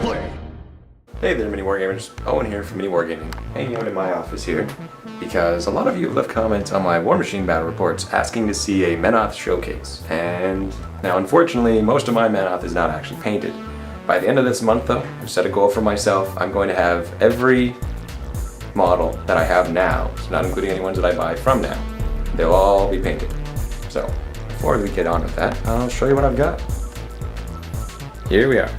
play. Hey there, MiniWarGamers. Owen here from MiniWarGaming, hanging out in my office here, because a lot of you have left comments on my War Machine battle reports asking to see a Menoth showcase. And now, unfortunately, most of my Menoth is not actually painted. By the end of this month, though, I've set a goal for myself. I'm going to have every model that I have now, so not including any ones that I buy from now, they'll all be painted. So, before we get on with that, I'll show you what I've got. Here we are.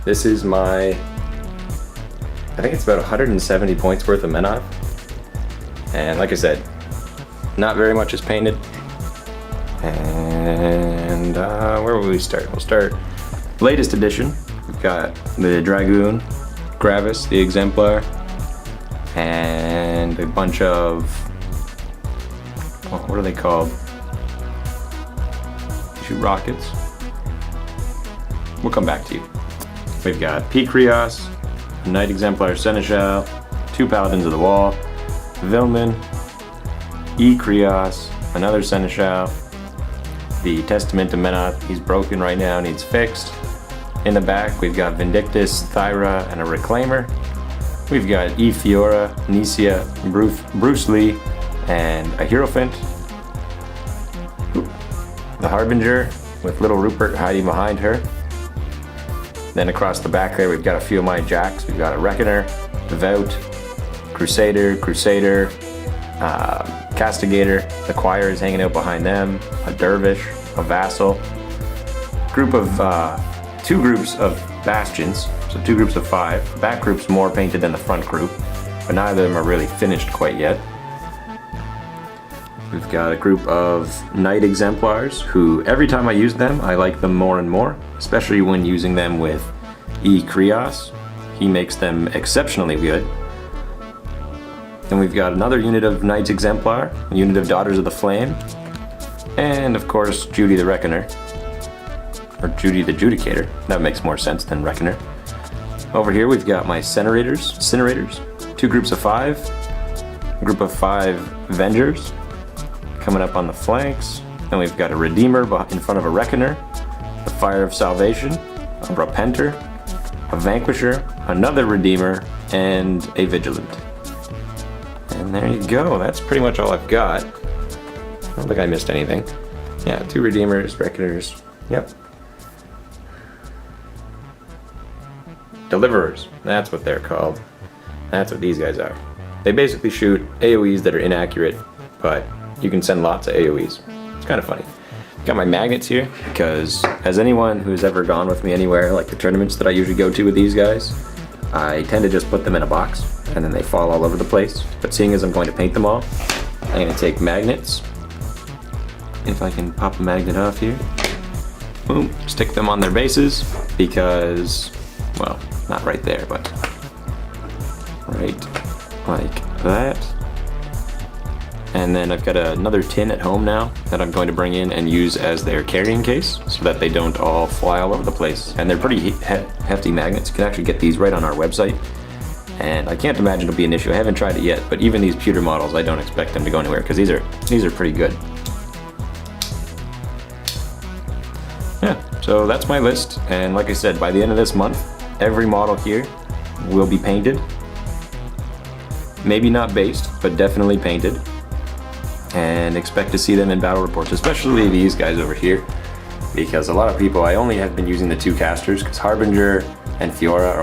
This is my, I think it's about 170 points worth of Menoth. And like I said, not very much is painted. And where will we start? We'll start latest edition. We've got the Dragoon, Gravis, the Exemplar, and a bunch of, what are they called? Shoot rockets. We'll come back to you. We've got P. Krios, Knight Exemplar Seneschal, 2 Paladins of the Wall, Vilman, E. Krios, another Seneschal, the Testament of Menoth, he's broken right now, needs fixed. In the back, we've got Vindictus, Thyra, and a Reclaimer. We've got E. Fiora, Nisia, Bruce Lee, and a Hierophant. The Harbinger, with little Rupert hiding behind her. Then across the back there, we've got a few of my jacks. We've got a Reckoner, Devout, Crusader, Castigator. The Choir is hanging out behind them. A Dervish, a Vassal. Two groups of Bastions, so 2 groups of 5. The back group's more painted than the front group, but neither of them are really finished quite yet. We've got a group of Knight Exemplars, who every time I use them, I like them more and more, especially when using them with E. Krios. He makes them exceptionally good. Then we've got another unit of Knights Exemplar, a unit of Daughters of the Flame, and of course Judy the Reckoner, or Judy the Judicator. That makes more sense than Reckoner. Over here we've got my Incinerators, 2 groups of 5, a group of 5 Vengers, coming up on the flanks. Then we've got a Redeemer in front of a Reckoner, the Fire of Salvation, a Repenter, a Vanquisher, another Redeemer, and a Vigilant. And there you go, that's pretty much all I've got. I don't think I missed anything. Yeah, 2 Redeemers, Reckoners, yep. Deliverers, that's what they're called. That's what these guys are. They basically shoot AoEs that are inaccurate, but you can send lots of AoEs. It's kind of funny. Got my magnets here, because as anyone who's ever gone with me anywhere, like the tournaments that I usually go to with these guys, I tend to just put them in a box, and then they fall all over the place. But seeing as I'm going to paint them all, I'm going to take magnets. If I can pop a magnet off here. Boom, stick them on their bases, because, well, not right there, but right like that. And then I've got another tin at home now that I'm going to bring in and use as their carrying case so that they don't all fly all over the place. And they're pretty hefty magnets. You can actually get these right on our website. And I can't imagine it'll be an issue. I haven't tried it yet, but even these pewter models, I don't expect them to go anywhere because these are pretty good. Yeah, so that's my list. And like I said, by the end of this month, every model here will be painted. Maybe not based, but definitely painted. And expect to see them in battle reports, especially these guys over here, because a lot of people, I only have been using the 2 casters because Harbinger and Fiora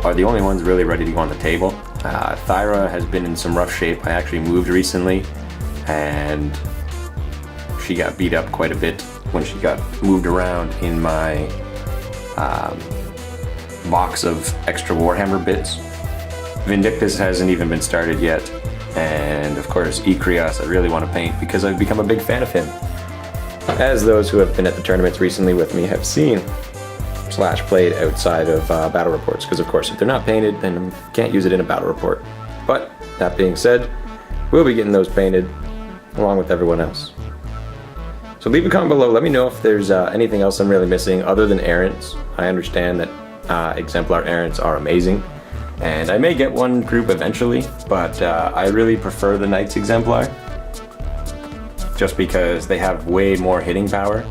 are the only ones really ready to go on the table. Thyra has been in some rough shape. I actually moved recently and she got beat up quite a bit when she got moved around in my box of extra Warhammer bits. Vindictus hasn't even been started yet. And of course, E. Krios I really want to paint because I've become a big fan of him. As those who have been at the tournaments recently with me have seen / played outside of battle reports, because of course if they're not painted then you can't use it in a battle report. But that being said, we'll be getting those painted along with everyone else. So leave a comment below, let me know if there's anything else I'm really missing other than errants. I understand that Exemplar errants are amazing. And I may get one group eventually, but I really prefer the Knights Exemplar. Just because they have way more hitting power.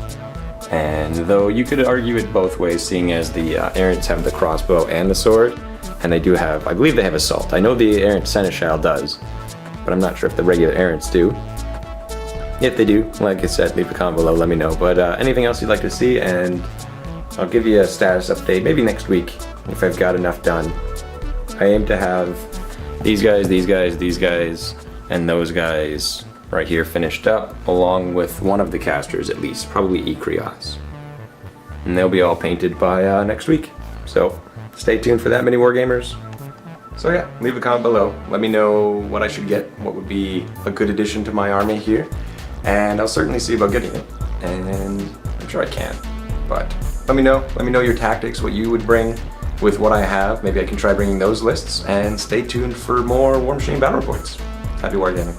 And though you could argue it both ways, seeing as the Errants have the crossbow and the sword, and they do have, I believe they have assault. I know the Errant Seneschal does, but I'm not sure if the regular Errants do. If they do, like I said, leave a comment below, let me know. But anything else you'd like to see, and I'll give you a status update maybe next week if I've got enough done. I aim to have these guys, these guys, these guys, and those guys right here finished up, along with one of the casters at least, probably Ikrios. And they'll be all painted by next week. So stay tuned for that, MiniWarGamers. So yeah, leave a comment below. Let me know what I should get, what would be a good addition to my army here. And I'll certainly see about getting it. And I'm sure I can. But let me know your tactics, what you would bring with what I have. Maybe I can try bringing those lists. And stay tuned for more War Machine battle reports. Happy wargaming.